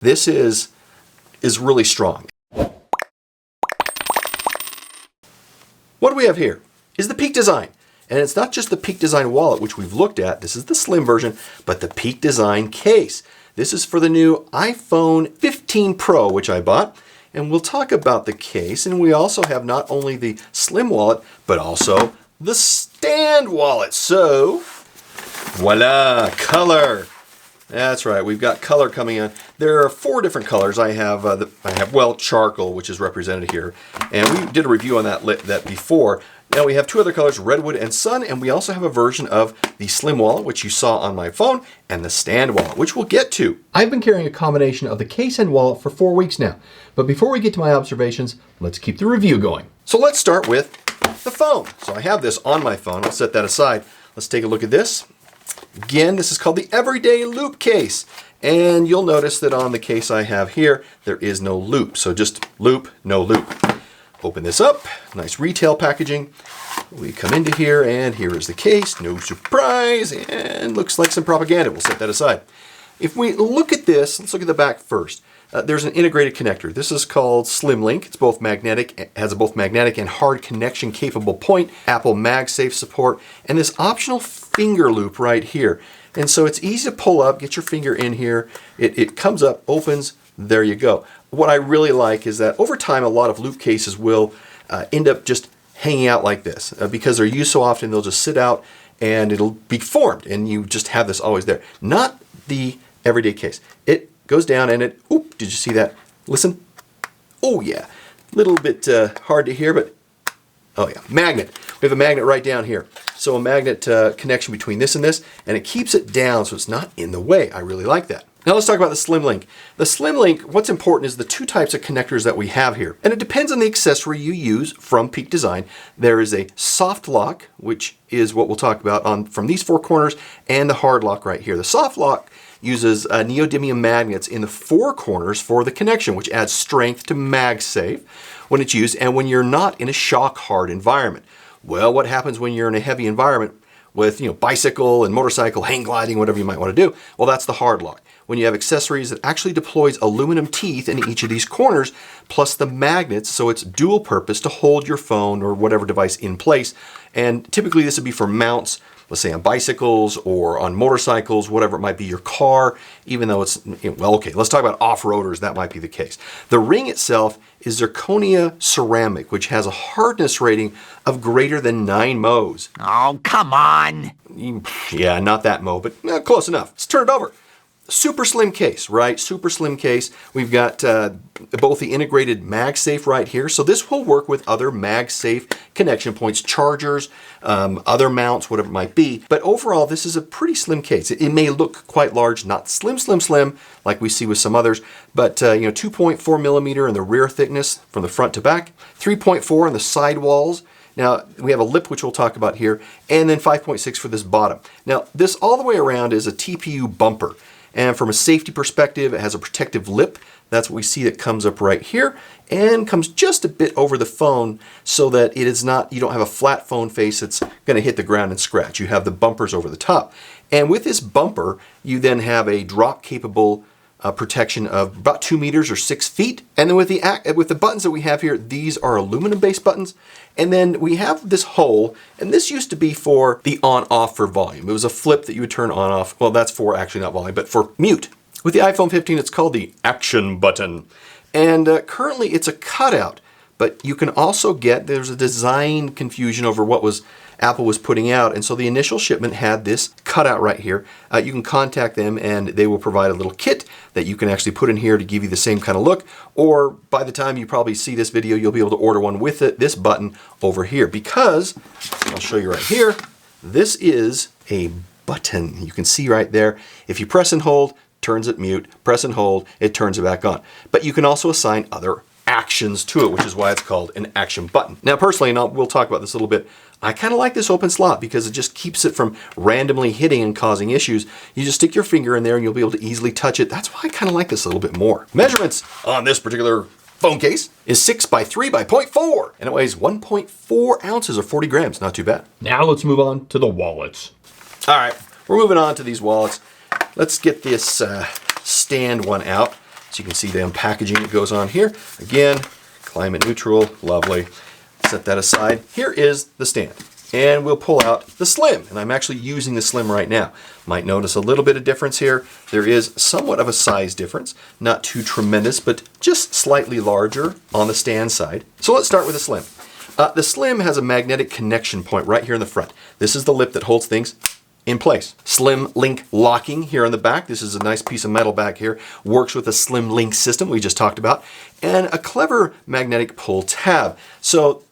This is really strong. What do we have here is the Peak Design. And it's not just the Peak Design wallet, which we've looked at. This is the slim version, but the Peak Design case. This is for the new iPhone 15 Pro, which I bought. And we'll talk about the case. And we also have not only the slim wallet, but also the stand wallet. So, voila, color. That's right, we've got color coming on. There are 4 different colors. I have charcoal, which is represented here. And we did a review on that before. Now we have 2 other colors, redwood and sun, and we also have a version of the slim wallet, which you saw on my phone, and the stand wallet, which we'll get to. I've been carrying a combination of the case and wallet for 4 weeks now. But before we get to my observations, let's keep the review going. So let's start with the phone. So I have this on my phone. I'll set that aside. Let's take a look at this. Again, this is called the Everyday Loop case. And you'll notice that on the case I have here, there is no loop. So just loop, no loop. Open this up, nice retail packaging. We come into here and here is the case, no surprise, and looks like some propaganda. We'll set that aside. If we look at this, let's look at the back first. There's an integrated connector. This is called Slim Link. It's both magnetic, it has a both magnetic and hard connection capable point, Apple MagSafe support, and this optional finger loop right here. And so it's easy to pull up, get your finger in here. It comes up, opens, there you go. What I really like is that over time, a lot of loop cases will end up just hanging out like this. Because they're used so often, they'll just sit out and it'll be formed and you just have this always there. Not the everyday case. It goes down and it, oop, did you see that? Listen. Oh yeah, a little bit hard to hear, but oh yeah, magnet. We have a magnet right down here. So a magnet connection between this and this, and it keeps it down so it's not in the way. I really like that. Now let's talk about the Slim Link. The Slim Link, what's important is the 2 types of connectors that we have here. And it depends on the accessory you use from Peak Design. There is a soft lock, which is what we'll talk about from these 4 corners, and the hard lock right here. The soft lock uses neodymium magnets in the 4 corners for the connection, which adds strength to MagSafe when it's used and when you're not in a shock hard environment. Well, what happens when you're in a heavy environment with bicycle and motorcycle, hang gliding, whatever you might want to do? Well, that's the hard lock. When you have accessories that actually deploys aluminum teeth in each of these corners, plus the magnets, so it's dual purpose to hold your phone or whatever device in place. And typically this would be for mounts, let's say on bicycles or on motorcycles, whatever it might be, your car, even though it's, well, okay, let's talk about off-roaders, that might be the case. The ring itself is zirconia ceramic, which has a hardness rating of greater than 9 mohs. Oh, come on. Yeah, not that mo, but close enough. Let's turn it over. Super slim case, right? Super slim case. We've got both the integrated MagSafe right here. So this will work with other MagSafe connection points, chargers, other mounts, whatever it might be. But overall, this is a pretty slim case. It may look quite large, not slim, like we see with some others, but 2.4 millimeter in the rear thickness from the front to back, 3.4 on the side walls. Now, we have a lip, which we'll talk about here, and then 5.6 for this bottom. Now, this all the way around is a TPU bumper. And from a safety perspective, it has a protective lip. That's what we see that comes up right here and comes just a bit over the phone so that it is not, you don't have a flat phone face that's going to hit the ground and scratch. You have the bumpers over the top. And with this bumper, you then have a drop capable protection of about 2 meters or 6 feet. And then with the buttons that we have here, these are aluminum based buttons. And then we have this hole, and this used to be for the on-off for volume. It was a flip that you would turn on-off. Well, that's for actually not volume, but for mute. With the iPhone 15, it's called the action button. And currently it's a cutout, but you can also there's a design confusion over what Apple was putting out. And so the initial shipment had this cutout right here. You can contact them and they will provide a little kit that you can actually put in here to give you the same kind of look. Or by the time you probably see this video, you'll be able to order one with this button over here, because I'll show you right here. This is a button. You can see right there. If you press and hold, turns it mute, press and hold, it turns it back on. But you can also assign other actions to it, which is why it's called an action button. Now, personally, and we'll talk about this a little bit, I kind of like this open slot because it just keeps it from randomly hitting and causing issues. You just stick your finger in there and you'll be able to easily touch it. That's why I kind of like this a little bit more. Measurements on this particular phone case is 6 by 3 by 0.4, and it weighs 1.4 ounces or 40 grams. Not too bad. Now let's move on to the wallets. All right, we're moving on to these wallets. Let's get this stand one out. So you can see the packaging that goes on here. Again, climate neutral, lovely. Set that aside. Here is the stand. And we'll pull out the Slim. And I'm actually using the Slim right now. Might notice a little bit of difference here. There is somewhat of a size difference. Not too tremendous, but just slightly larger on the stand side. So let's start with the Slim. The Slim has a magnetic connection point right here in the front. This is the lip that holds things in place. Slim Link locking here on the back. This is a nice piece of metal back here. Works with the Slim Link system we just talked about. And a clever magnetic pull tab. So,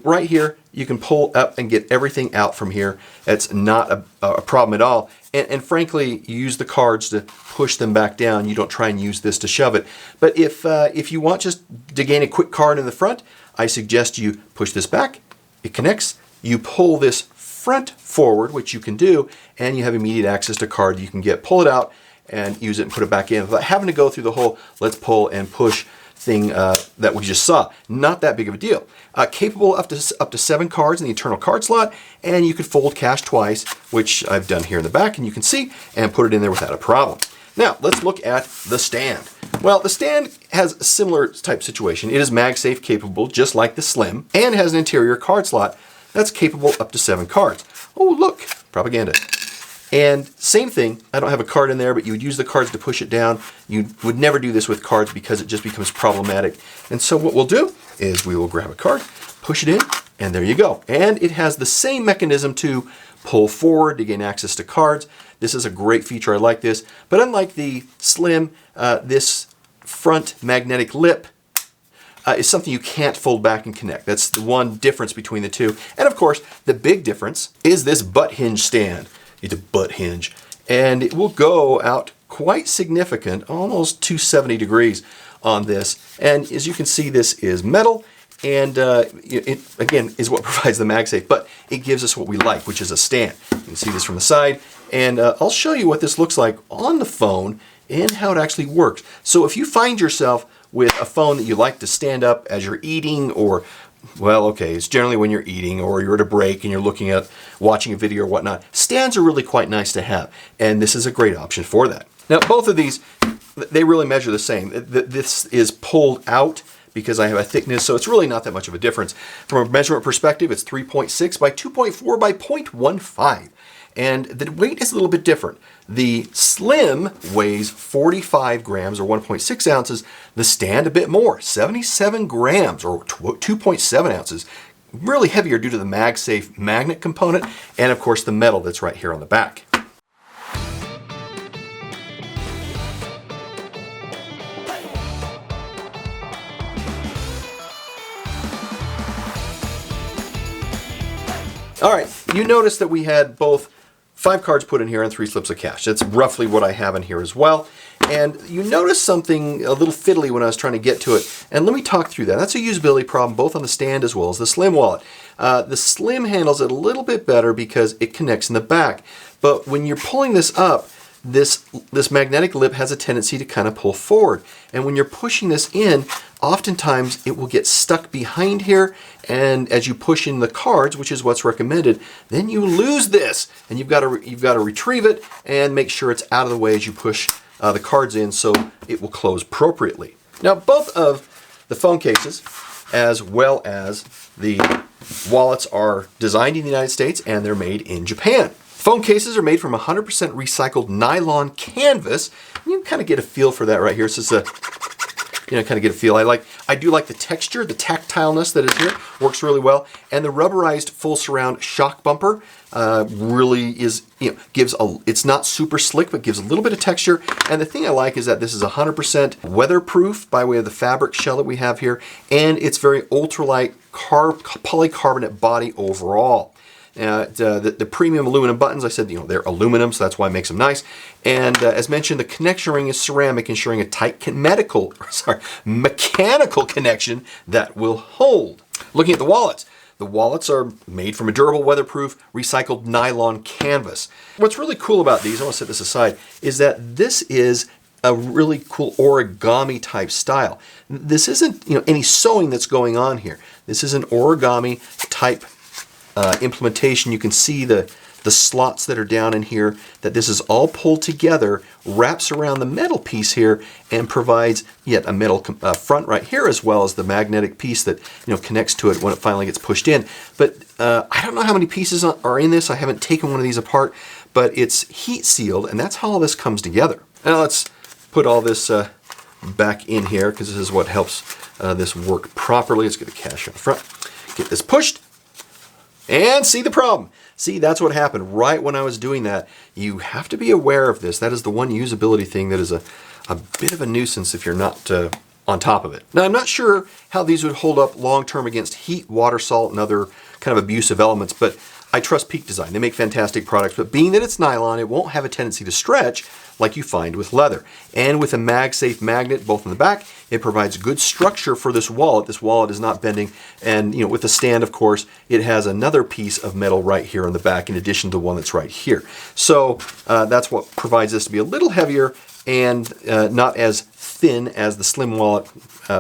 right here, you can pull up and get everything out from here. It's not a problem at all. And frankly, you use the cards to push them back down. You don't try and use this to shove it. But if you want just to gain a quick card in the front, I suggest you push this back. It connects. You pull this front forward, which you can do, and you have immediate access to card you can get. Pull it out and use it and put it back in without having to go through the whole let's pull and push thing that we just saw. Not that big of a deal. Capable up to 7 cards in the internal card slot, and you can fold cash twice, which I've done here in the back, and you can see, and put it in there without a problem. Now, let's look at the stand. Well, the stand has a similar type situation. It is MagSafe capable, just like the Slim, and has an interior card slot that's capable up to 7 cards. Oh, look, propaganda. And same thing, I don't have a card in there, but you would use the cards to push it down. You would never do this with cards because it just becomes problematic. And so what we'll do is we will grab a card, push it in, and there you go. And it has the same mechanism to pull forward to gain access to cards. This is a great feature, I like this. But unlike the Slim, this front magnetic lip is something you can't fold back and connect. That's the one difference between the two. And of course, the big difference is this butt hinge stand. It's a butt hinge. And it will go out quite significant, almost 270 degrees on this. And as you can see, this is metal. And it, again, is what provides the MagSafe. But it gives us what we like, which is a stand. You can see this from the side. And I'll show you what this looks like on the phone and how it actually works. So if you find yourself with a phone that you like to stand up as you're eating, or, well, okay, it's generally when you're eating or you're at a break and you're watching a video or whatnot, stands are really quite nice to have. And this is a great option for that. Now, both of these, they really measure the same. This is pulled out because I have a thickness, so it's really not that much of a difference. From a measurement perspective, it's 3.6 by 2.4 by 0.15. And the weight is a little bit different. The Slim weighs 45 grams or 1.6 ounces. The stand a bit more, 77 grams or 2.7 ounces. Really heavier due to the MagSafe magnet component and of course the metal that's right here on the back. All right, you notice that we had both 5 cards put in here and 3 slips of cash. That's roughly what I have in here as well. And you notice something a little fiddly when I was trying to get to it. And let me talk through that. That's a usability problem both on the stand as well as the Slim wallet. The Slim handles it a little bit better because it connects in the back. But when you're pulling this up, this magnetic lip has a tendency to kind of pull forward. And when you're pushing this in, oftentimes it will get stuck behind here, and as you push in the cards, which is what's recommended, then you lose this, and you've got to retrieve it and make sure it's out of the way as you push the cards in so it will close appropriately. Now, both of the phone cases as well as the wallets are designed in the United States and they're made in Japan. Phone cases are made from 100% recycled nylon canvas. You can kind of get a feel for that right here. So it's a, kind of get a feel. I do like the texture, the tactileness that is here. Works really well. And the rubberized full surround shock bumper really is, it's not super slick, but gives a little bit of texture. And the thing I like is that this is 100% weatherproof by way of the fabric shell that we have here. And it's very ultralight polycarbonate body overall. The premium aluminum buttons, I said, they're aluminum, so that's why it makes them nice. And as mentioned, the connection ring is ceramic, ensuring a tight mechanical connection that will hold. Looking at the wallets are made from a durable, weatherproof, recycled nylon canvas. What's really cool about these, I want to set this aside, is that this is a really cool origami type style. This isn't any sewing that's going on here. This is an origami type implementation. You can see the the slots that are down in here, that this is all pulled together, wraps around the metal piece here, and provides yet a metal front right here, as well as the magnetic piece that connects to it when it finally gets pushed in. But I don't know how many pieces are in this. I haven't taken one of these apart, but it's heat sealed, and that's how all this comes together. Now let's put all this back in here, because this is what helps this work properly. Let's get the cash on the front. Get this pushed, and see the problem. See, that's what happened right when I was doing that. You have to be aware of this. That is the one usability thing that is a bit of a nuisance if you're not on top of it. Now, I'm not sure how these would hold up long-term against heat, water, salt, and other kind of abusive elements, but I trust Peak Design. They make fantastic products, but being that it's nylon, it won't have a tendency to stretch like you find with leather. And with a MagSafe magnet, both in the back, it provides good structure for this wallet. This wallet is not bending. And with the stand, of course, it has another piece of metal right here on the back in addition to the one that's right here. So that's what provides this to be a little heavier and not as thin as the slim wallet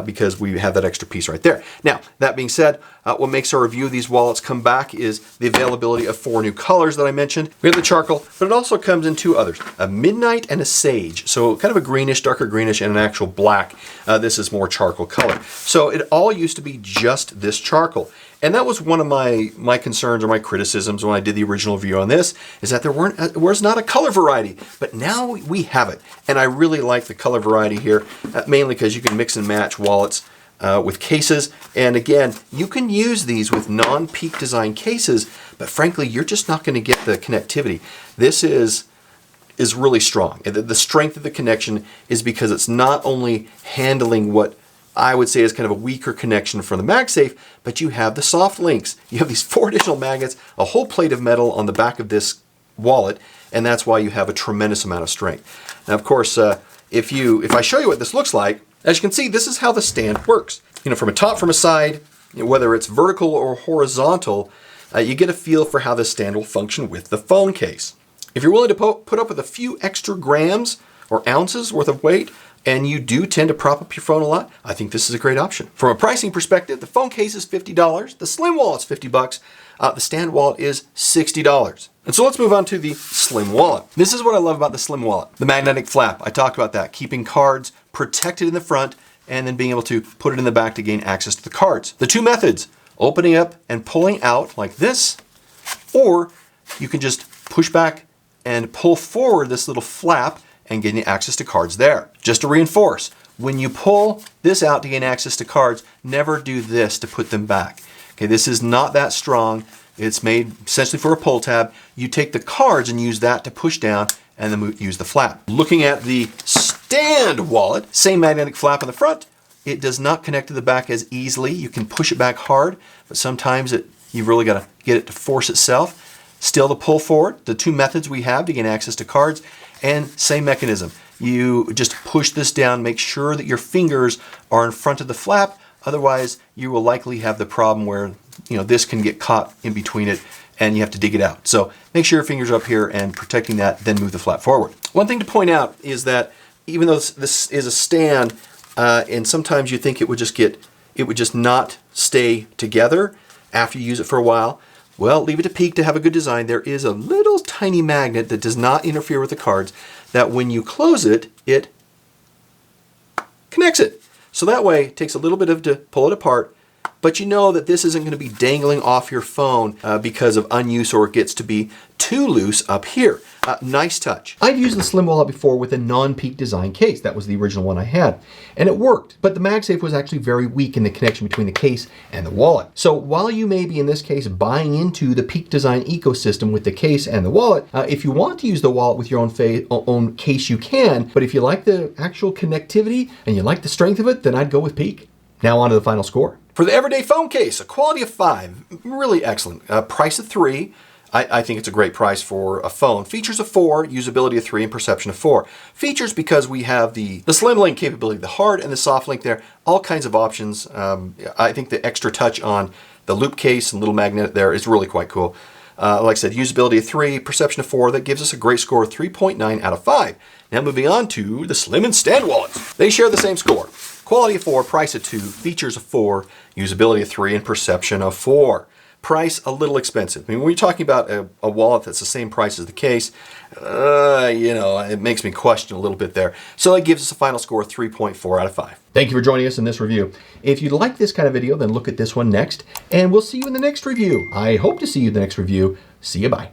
because we have that extra piece right there. Now, that being said, what makes our review of these wallets come back is the availability of 4 new colors that I mentioned. We have the charcoal, but it also comes in 2 others, a midnight and a sage. So kind of a greenish, darker greenish, and an actual black. This is more charcoal color. So it all used to be just this charcoal. And that was one of my concerns or my criticisms when I did the original review on this, is that there was not a color variety, but now we have it. And I really like the color variety here, mainly because you can mix and match wallets with cases. And again, you can use these with non-Peak Design cases, but frankly, you're just not going to get the connectivity. This is really strong. The strength of the connection is because it's not only handling what I would say is kind of a weaker connection from the MagSafe, but you have the soft links. You have these 4 additional magnets, a whole plate of metal on the back of this wallet, and that's why you have a tremendous amount of strength. Now, of course, if I show you what this looks like, as you can see, this is how the stand works. From a top, from a side, whether it's vertical or horizontal, you get a feel for how this stand will function with the phone case. If you're willing to put up with a few extra grams or ounces worth of weight, and you do tend to prop up your phone a lot, I think this is a great option. From a pricing perspective, the phone case is $50, the slim wallet's $50, the stand wallet is $60. And so let's move on to the slim wallet. This is what I love about the slim wallet. The magnetic flap, I talked about that, keeping cards protected in the front and then being able to put it in the back to gain access to the cards. The 2 methods, opening up and pulling out like this, or you can just push back and pull forward this little flap and getting access to cards there. Just to reinforce, when you pull this out to gain access to cards, never do this to put them back. Okay, this is not that strong. It's made essentially for a pull tab. You take the cards and use that to push down and then use the flap. Looking at the stand wallet, same magnetic flap on the front. It does not connect to the back as easily. You can push it back hard, but sometimes you've really got to get it to force itself. Still the pull forward, the 2 methods we have to gain access to cards, and same mechanism. You just push this down, make sure that your fingers are in front of the flap, otherwise you will likely have the problem where this can get caught in between it and you have to dig it out. So make sure your fingers are up here and protecting that, then move the flap forward. One thing to point out is that even though this is a stand, and sometimes you think it would just not stay together after you use it for a while, well, leave it to Peak to have a good design. There is a little tiny magnet that does not interfere with the cards that when you close it, it connects it. So that way, it takes a little bit to pull it apart, but you know that this isn't going to be dangling off your phone because of unuse or it gets to be too loose up here. Nice touch. I've used the slim wallet before with a non-Peak Design case. That was the original one I had, and it worked. But the MagSafe was actually very weak in the connection between the case and the wallet. So while you may be, in this case, buying into the Peak Design ecosystem with the case and the wallet, if you want to use the wallet with your own case, you can. But if you like the actual connectivity and you like the strength of it, then I'd go with Peak. Now on to the final score. For the everyday phone case, a quality of 5, really excellent. Price of 3. I think it's a great price for a phone. Features of 4, usability of 3, and perception of 4. Features because we have the slim link capability, the hard and the soft link there, all kinds of options. I think the extra touch on the loop case and little magnet there is really quite cool. Like I said, usability of 3, perception of 4, that gives us a great score of 3.9 out of 5. Now moving on to the slim and stand wallets. They share the same score. Quality of 4, price of 2, features of 4, usability of 3, and perception of 4. Price, a little expensive. I mean, when you're talking about a wallet that's the same price as the case, you know, it makes me question a little bit there. So it gives us a final score of 3.4 out of 5. Thank you for joining us in this review. If you like this kind of video, then look at this one next, and we'll see you in the next review. I hope to see you in the next review. See you, bye.